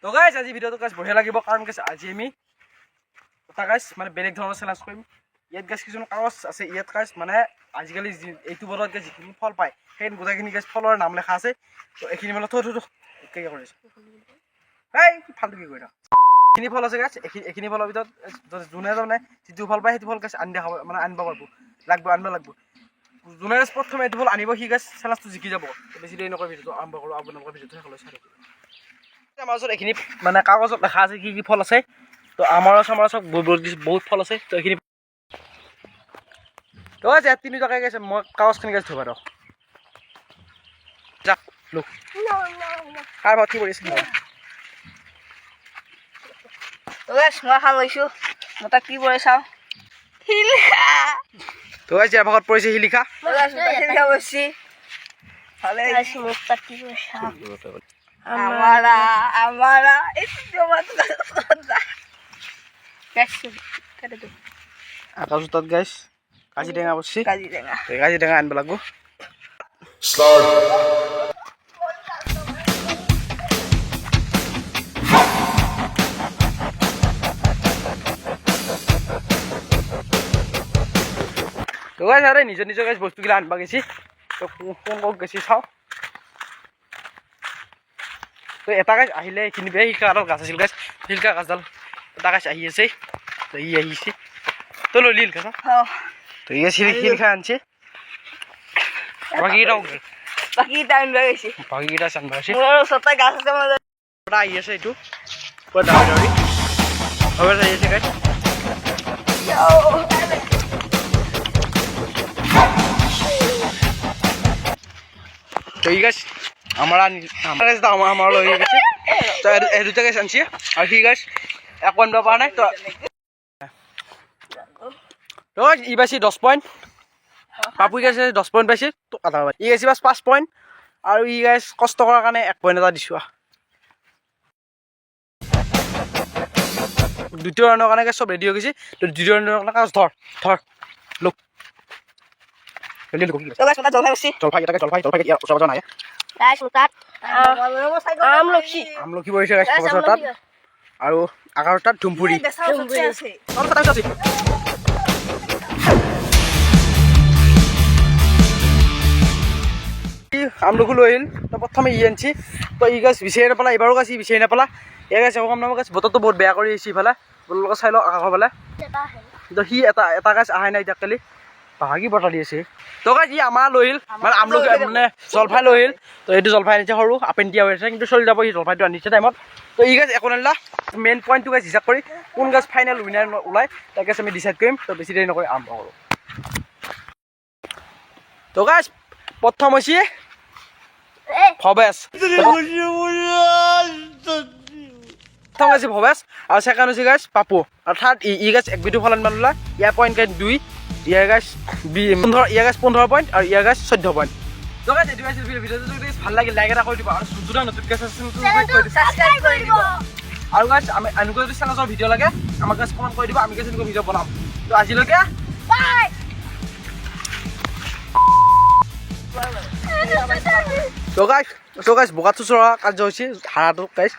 তো গাইছ আজি ভিডিওটো গাইছ বঢ়িয়া লাগিব কাৰণ গাইছ আজি আমি এটা গাইছ মানে বেলেগ ধৰণৰ চেলেঞ্জ কৰিম ইয়াত গাইছ কিছুমান কাগজ আছে ইয়াত গাইছ মানে আজিকালি এইটো বলত গাইছ যিখিনি ফল পায় সেই গোটেইখিনি গাইছ ফলৰ নাম লেখা আছে তো এইখিনি মানে থৈ কি কৰিছ এই ফালতু কি কৰিছ এইখিনি ফল আছে গাইছ এইখিনি ফলৰ ভিতৰত যোনে যোনে যিটো ফল পায় সেইটো ফল গাইছ আনি দেখাব মানে আনিব পাৰিব আনিব লাগিব যোনে গাইছ প্ৰথমে এইটো ফল আনিব সি গাইছ চেলেঞ্জটো জিকি যাব বেছি দেৰি নকৰি ভিডিঅ'টো আৰম্ভ কৰোঁ আপোনালোকৰ ভিডিঅ'টো সকলোৱে চাই থাকিব আমাৰ ওচৰত এইখিনি মানে কাগজত লেখা আছে কি ফল আছে তো আমাৰ চব বহুত ফল আছে তো এইখিনি তো যে তিনি টকাই গৈছে মই কাগজখিনি গাইছ থবা দিয়ক যাক লোক কাৰ ভাত কি কৰিছে তো গাইছ মই খাম লৈছোঁ মই তাক কি কৰি চাওঁ শিলিখা তো গাইছ ইয়াৰ ভাগত পৰিছে শিলিখা শিলিখা বসছি ভালে মোক তাক কি কৰি চাওঁ আমারা আকাশ তাত গাইছ কাজিটেঙা বসছি কাজিটেঙা কাজিটেঙা আনিব লাগিব তো গাইছ আরে নিজৰ নিজৰ গাইছ বস্তুগিলা আনিব গৈছি তো কোন ক'ত গৈছি চাওঁ তো এটা গাছ আহিলে এইখিনি বেয়া শিকা এডাল গাছ আছিল গাছ শিলকা গাছডাল এটা গাছ আহি আছে তো ই আহিছে তো লৈ লিল গাছ তো ই শিলকা আনছে বাকিটা আনবা গৈছে বাকীকেইটা চানবা আছে মোৰ ওচৰতে গাছ আছে মই এটা আহি আছে এইটো পুৰা ডাঙৰ ডাঙৰি হ'ব আহি আছে গাছ তো ই গাছ আমার লৈ গেছে তো এই দুটা গাছ আনছি আর সি গাছ এক পয়েন্ট পাওয়া নাই তো ই পাইছে 10 পয়েন্ট পাপুই গাছে 10 পয়েন্ট পাইছে তো আধা ই গাছে বাস 5 পয়েন্ট আৰু ই গাছ কষ্ট কৰাৰ কাৰণে 1 পয়েন্ট এটা দিছো দ্বিতীয় ৰাউণ্ডৰ কাৰণে গাছ সব ৰেডি হৈ গৈছে তো দ্বিতীয় ৰাউণ্ডৰ কাৰণে গাছ ধৰ লোক তো গাছ কথা জলফাই বসছি জলফাই ইয়াৰ ওচৰ পাজৰ নাই গাইছ মোক তাত আমলখি আমলখি বহিছে গাছ ওচৰ তাত আৰু আগাৰ তাত ধুমপুৰি আছে আমলখি লৈ আহিল তো প্ৰথমে ই আনছি তো ই গাছ বিচাৰি নাপালা এবাৰো গাছ ই বিচাৰি নাপালা এই গাছ কম নাম গাছ বতৰটো বহুত বেয়া কৰি আহিছে ইফালে বতৰটো চাই লওক আকাশৰ ফালে তো সি এটা গাছ আহাই নাই এতিয়াকালি ভাগি বটা দি আছে তো গাছ ই আমাৰ লৈ আহিল মানে আমলখি মানে জলফাই লৈ আহিল তো এইটো জলফাই আনিছে সৰু আপেণ্টিয়া হৈ আছে কিন্তু চলি যাব সি জলফাইটো আনিছে টাইমত তো ই গাছ একো নানিলা মেইন পইণ্টটো গাছ হিচাপ কৰি কোন গাছ ফাইনেল উইনাৰ ওলাই তাক গাছ আমি ডিচাইড কৰিম তো বেছি দেৰি নকৰি আৰম্ভ কৰোঁ তো গাছ প্ৰথম হৈছে ভৱেশ প্ৰথম গাছ ভৱেশ আৰু ছেকেণ্ড হৈছে গাছ পাপু আৰু থাৰ্ড ই গাছ এক বিধু ফলান মানলা ইয়াৰ পইণ্ট গাছ 2 ইয়াৰ গাছ 15 ইয়াৰ গাছ 15 পইণ্ট আৰু ইয়াৰ গাছ 14 পইণ্ট তো গাছ এইটো আছিল ভিডিঅ'টো যদি ভাল লাগিল লাইক এটা কৰি দিব আৰু যোনটো নতুন গাছ আছে সাবস্ক্ৰাইব কৰি দিব আৰু গাছ আমি এনেকুৱা যদি চেনেলৰ ভিডিঅ' লাগে আমাক গাছ কমেণ্ট কৰি দিব আমি গাছ এনেকুৱা ভিডিঅ' বনাম তো আজিলৈকে বাই তো গাছ বোকাত চোচৰা কাৰ্য হৈছে হাৰাটো গাছ